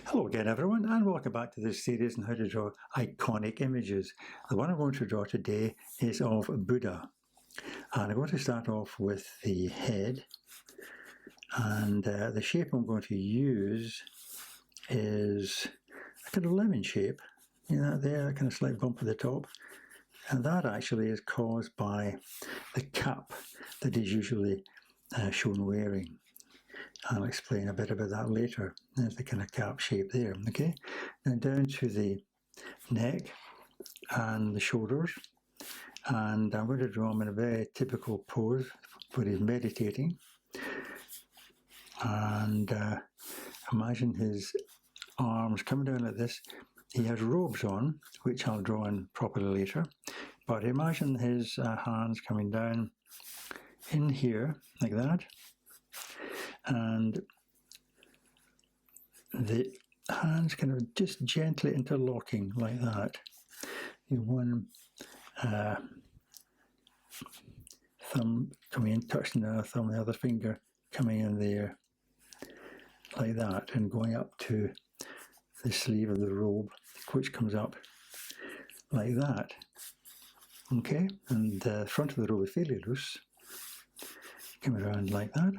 Hello again everyone, and welcome back to this series on how to draw iconic images. The one I'm going to draw today is of Buddha, and I'm going to start off with the head, and the shape I'm going to use is a kind of lemon shape, you know, there, a kind of slight bump at the top, and that actually is caused by the cap that is usually shown wearing. I'll explain a bit about that later. There's the kind of cap shape there, okay? Now down to the neck and the shoulders, and I'm going to draw him in a very typical pose where he's meditating. And imagine his arms coming down like this. He has robes on, which I'll draw in properly later. But imagine his hands coming down in here, like that. And the hands kind of just gently interlocking like that. You one thumb coming in, touching the other thumb, the other finger coming in there like that, and going up to the sleeve of the robe, which comes up like that. Okay, and the front of the robe is fairly loose, coming around like that.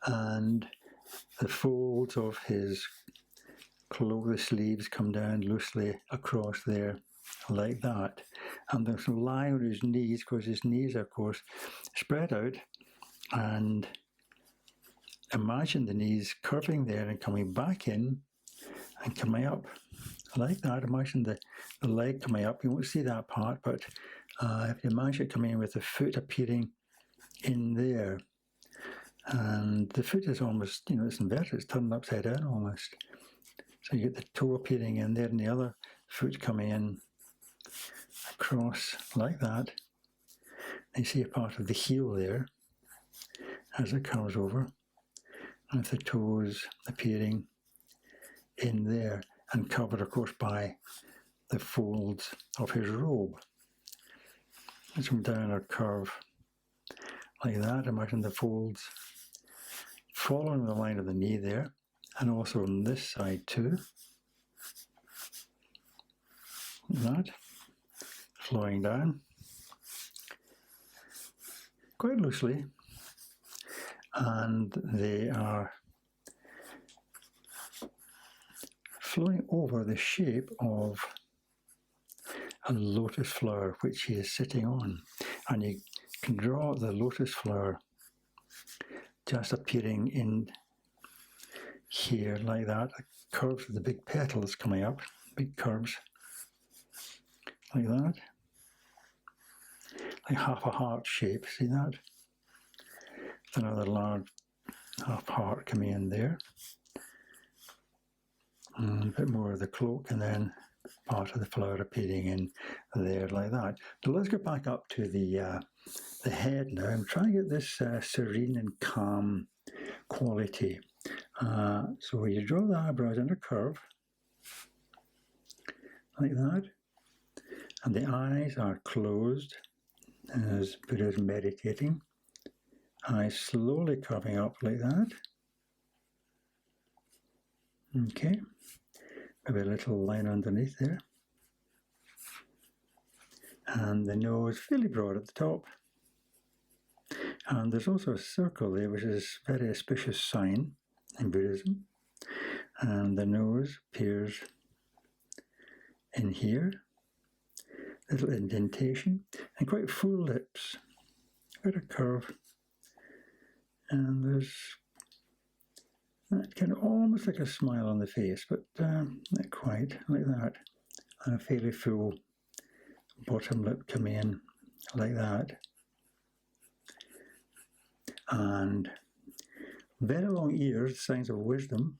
And the folds of his cloak, the sleeves, come down loosely across there, like that. And there's some lie on his knees, because his knees are, of course, spread out. And imagine the knees curving there and coming back in and coming up like that. Imagine the leg coming up. You won't see that part, but if you imagine it coming in with the foot appearing in there. And the foot is almost, it's inverted, it's turned upside down almost. So you get the toe appearing in there and the other foot coming in across like that. And you see a part of the heel there as it curves over, with the toes appearing in there and covered, of course, by the folds of his robe. As from down or curve like that, imagine the folds following the line of the knee there, and also on this side too. That flowing down quite loosely, and they are flowing over the shape of a lotus flower which he is sitting on. And you can draw the lotus flower just appearing in here like that, curves of the big petals coming up, big curves like that, like half a heart shape. See that? Another large half heart coming in there, and a bit more of the cloak, and then part of the flower appearing in there like that. So let's go back up to the head now. I'm trying to get this serene and calm quality. So you draw the eyebrows in a curve like that, and the eyes are closed as Buddha is meditating. Eyes slowly curving up like that. Okay, maybe a little line underneath there. And the nose fairly broad at the top. And there's also a circle there, which is a very auspicious sign in Buddhism. And the nose appears in here, little indentation, and quite full lips, quite a curve. And there's that kind of almost like a smile on the face, but not quite like that. And a fairly full bottom lip coming in like that. And very long ears, signs of wisdom,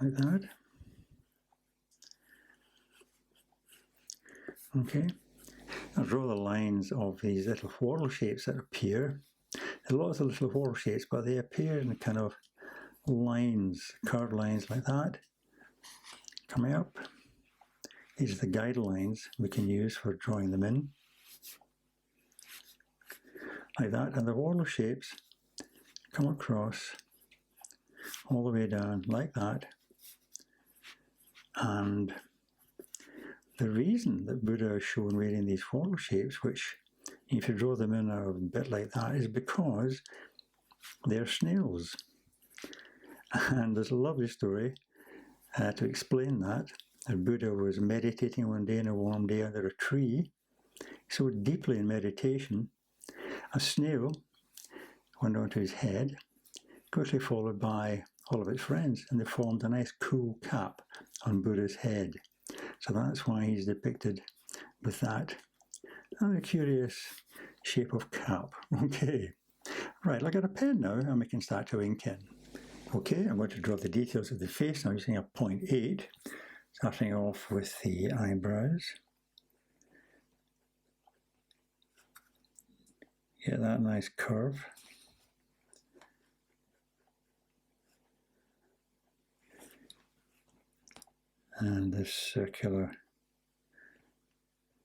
like that. Okay, I'll draw the lines of these little whorl shapes that appear. There are lots of little whorl shapes, but they appear in kind of lines, curved lines like that, coming up. These are the guidelines we can use for drawing them in, like that. And the whorl shapes come across all the way down like that. And the reason that Buddha is shown wearing these whorl shapes, which if you draw them in a bit like that, is because they're snails. And there's a lovely story to explain that. The Buddha was meditating one day in a warm day under a tree, so deeply in meditation, a snail went onto his head, quickly followed by all of its friends, and they formed a nice cool cap on Buddha's head. So that's why he's depicted with that rather curious shape of cap. Okay, right, I'll get a pen now and we can start to ink in. Okay, I'm going to draw the details of the face now using a 0.8, starting off with the eyebrows. Get that nice curve. And this circular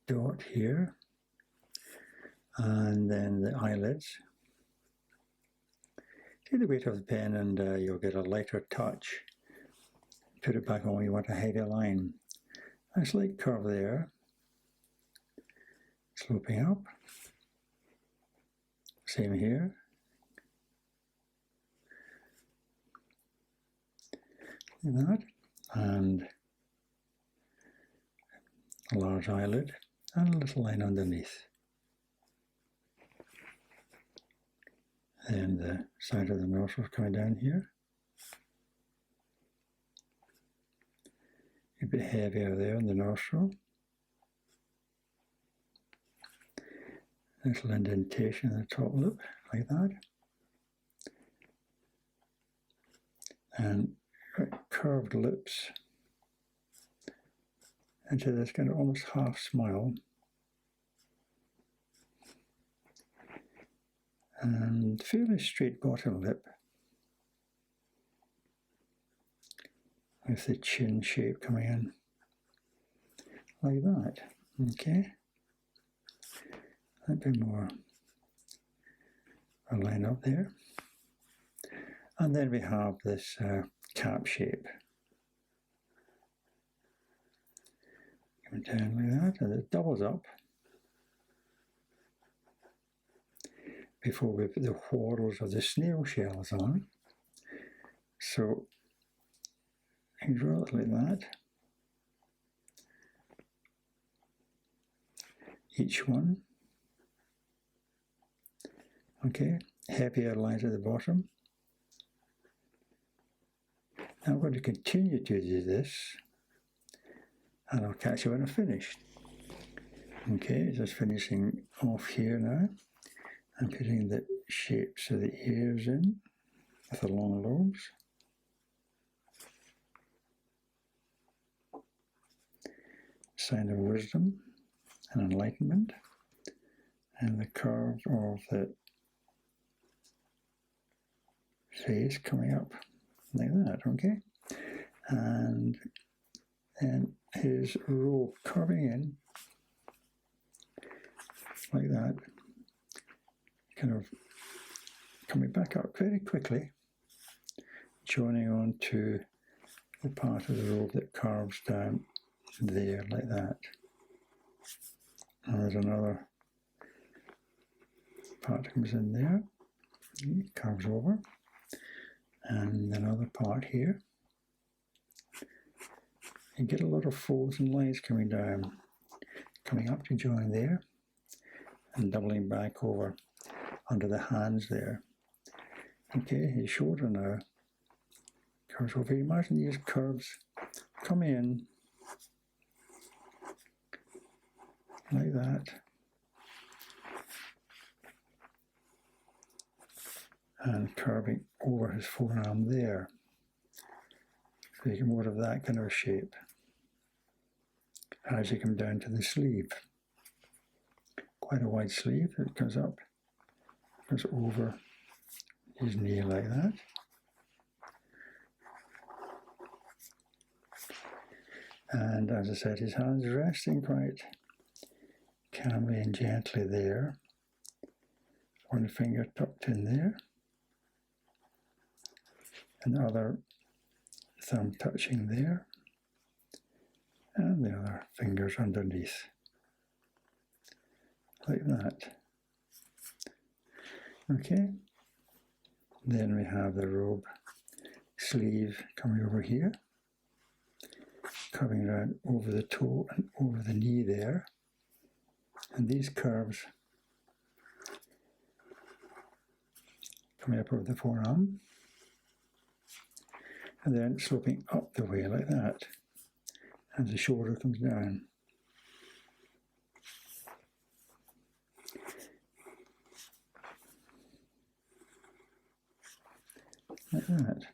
dot here. And then the eyelids. Take the weight of the pen and you'll get a lighter touch. Put it back on when you want a heavy line. A slight curve there. Sloping up. Same here. Like that. And a large eyelid and a little line underneath. Then the side of the nostrils coming down here. A bit heavier there in the nostril. Little indentation in the top lip, like that. And curved lips into this kind of almost half smile. And fairly straight bottom lip with the chin shape coming in like that. Okay, a bit more a line up there, and then we have this cap shape coming down like that, and it doubles up before we put the whorls of the snail shells on. So you draw it like that. Each one. Okay, heavier lines at the bottom. Now I'm going to continue to do this, and I'll catch you when I'm finished. Okay, just finishing off here now. I'm putting the shapes of the ears in with the long lobes. Sign of wisdom and enlightenment. And the curve of the face coming up like that, okay? And then his robe curving in like that. Kind of coming back up very quickly, joining on to the part of the robe that curves down there like that. And there's another part that comes in there, curves over, and another part here. You get a lot of folds and lines coming down, coming up to join there, and doubling back over under the hands there. Okay, his shoulder now curves over. Imagine these curves come in like that, and curving over his forearm there. So you get more of that kind of shape as you come down to the sleeve. Quite a wide sleeve. It comes up, goes over his knee like that. And as I said, his hands resting quite calmly and gently there. One finger tucked in there. and the other thumb touching there, and the other fingers underneath, like that. Okay, then we have the robe sleeve coming over here, coming around over the toe and over the knee there, and these curves coming up over the forearm, and then sloping up the way like that as the shoulder comes down. Like that.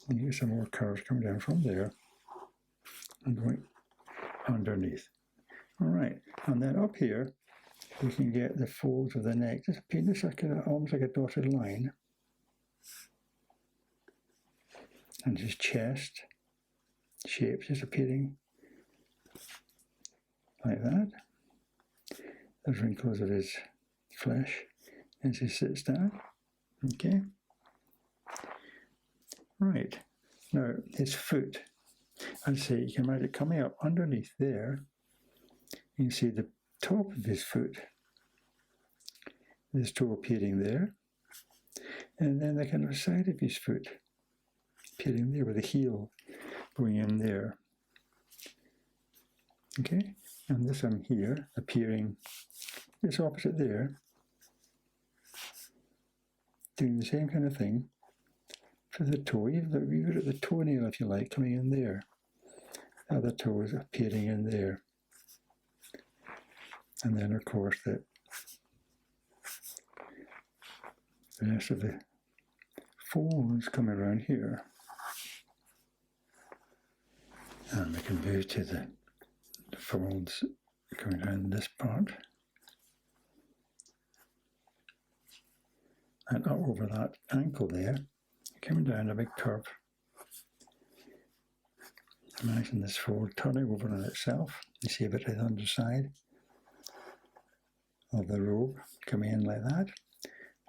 And you get some more curves coming down from there and going underneath. All right, and then up here we can get the folds of the neck, just like almost like a dotted line, and his chest shape just appearing like that. The wrinkles of his flesh as he sits down. Okay. Right. Now his foot. I'd say you can imagine it coming up underneath there. You can see the top of his foot, his toe appearing there, and then the kind of side of his foot appearing there with the heel going in there. Okay, and this one here appearing just opposite there, doing the same kind of thing for the toe, even at the toenail, if you like, coming in there. The other toe is appearing in there. And then, of course, the rest of the folds coming around here. And we can move to the folds coming down this part. And up over that ankle there, coming down a big curve. Imagine this fold turning over on itself. You see a bit of the underside of the robe coming in like that,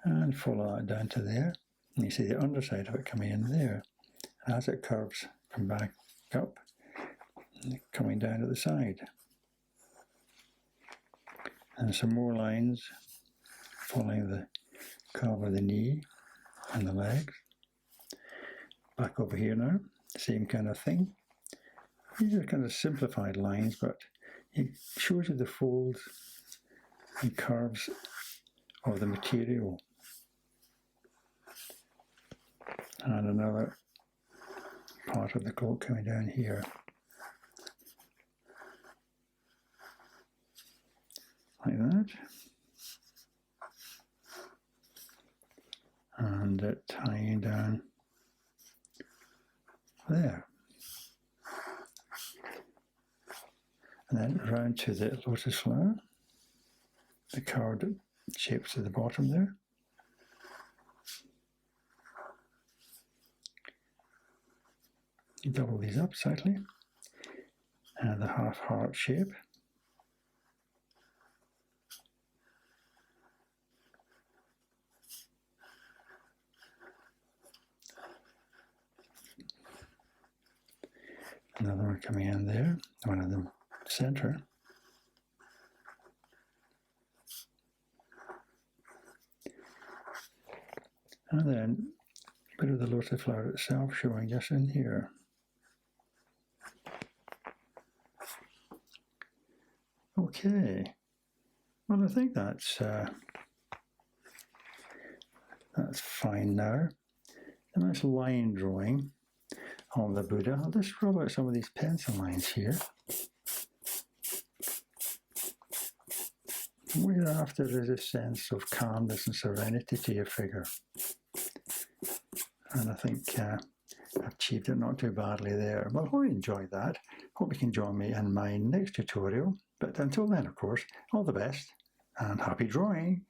and follow that down to there. And you see the underside of it coming in there. And as it curves, come back up, coming down to the side. And some more lines following the curve of the knee and the legs. Back over here now, same kind of thing. These are kind of simplified lines, but it shows you the folds and curves of the material. And another part of the cloak coming down here. Like that. And it tying down there. And then round to the lotus flower, the curved shapes at the bottom there. You double these up slightly, and the half heart shape. Another one coming in there, one of them center. And then a bit of the lotus flower itself showing just in here. Okay, well I think that's fine now. A nice line drawing of the Buddha. I'll just rub out some of these pencil lines here. What you're after is a sense of calmness and serenity to your figure. And I think I've achieved it not too badly there. Well, I hope you enjoyed that. Hope you can join me in my next tutorial. But until then, of course, all the best and happy drawing.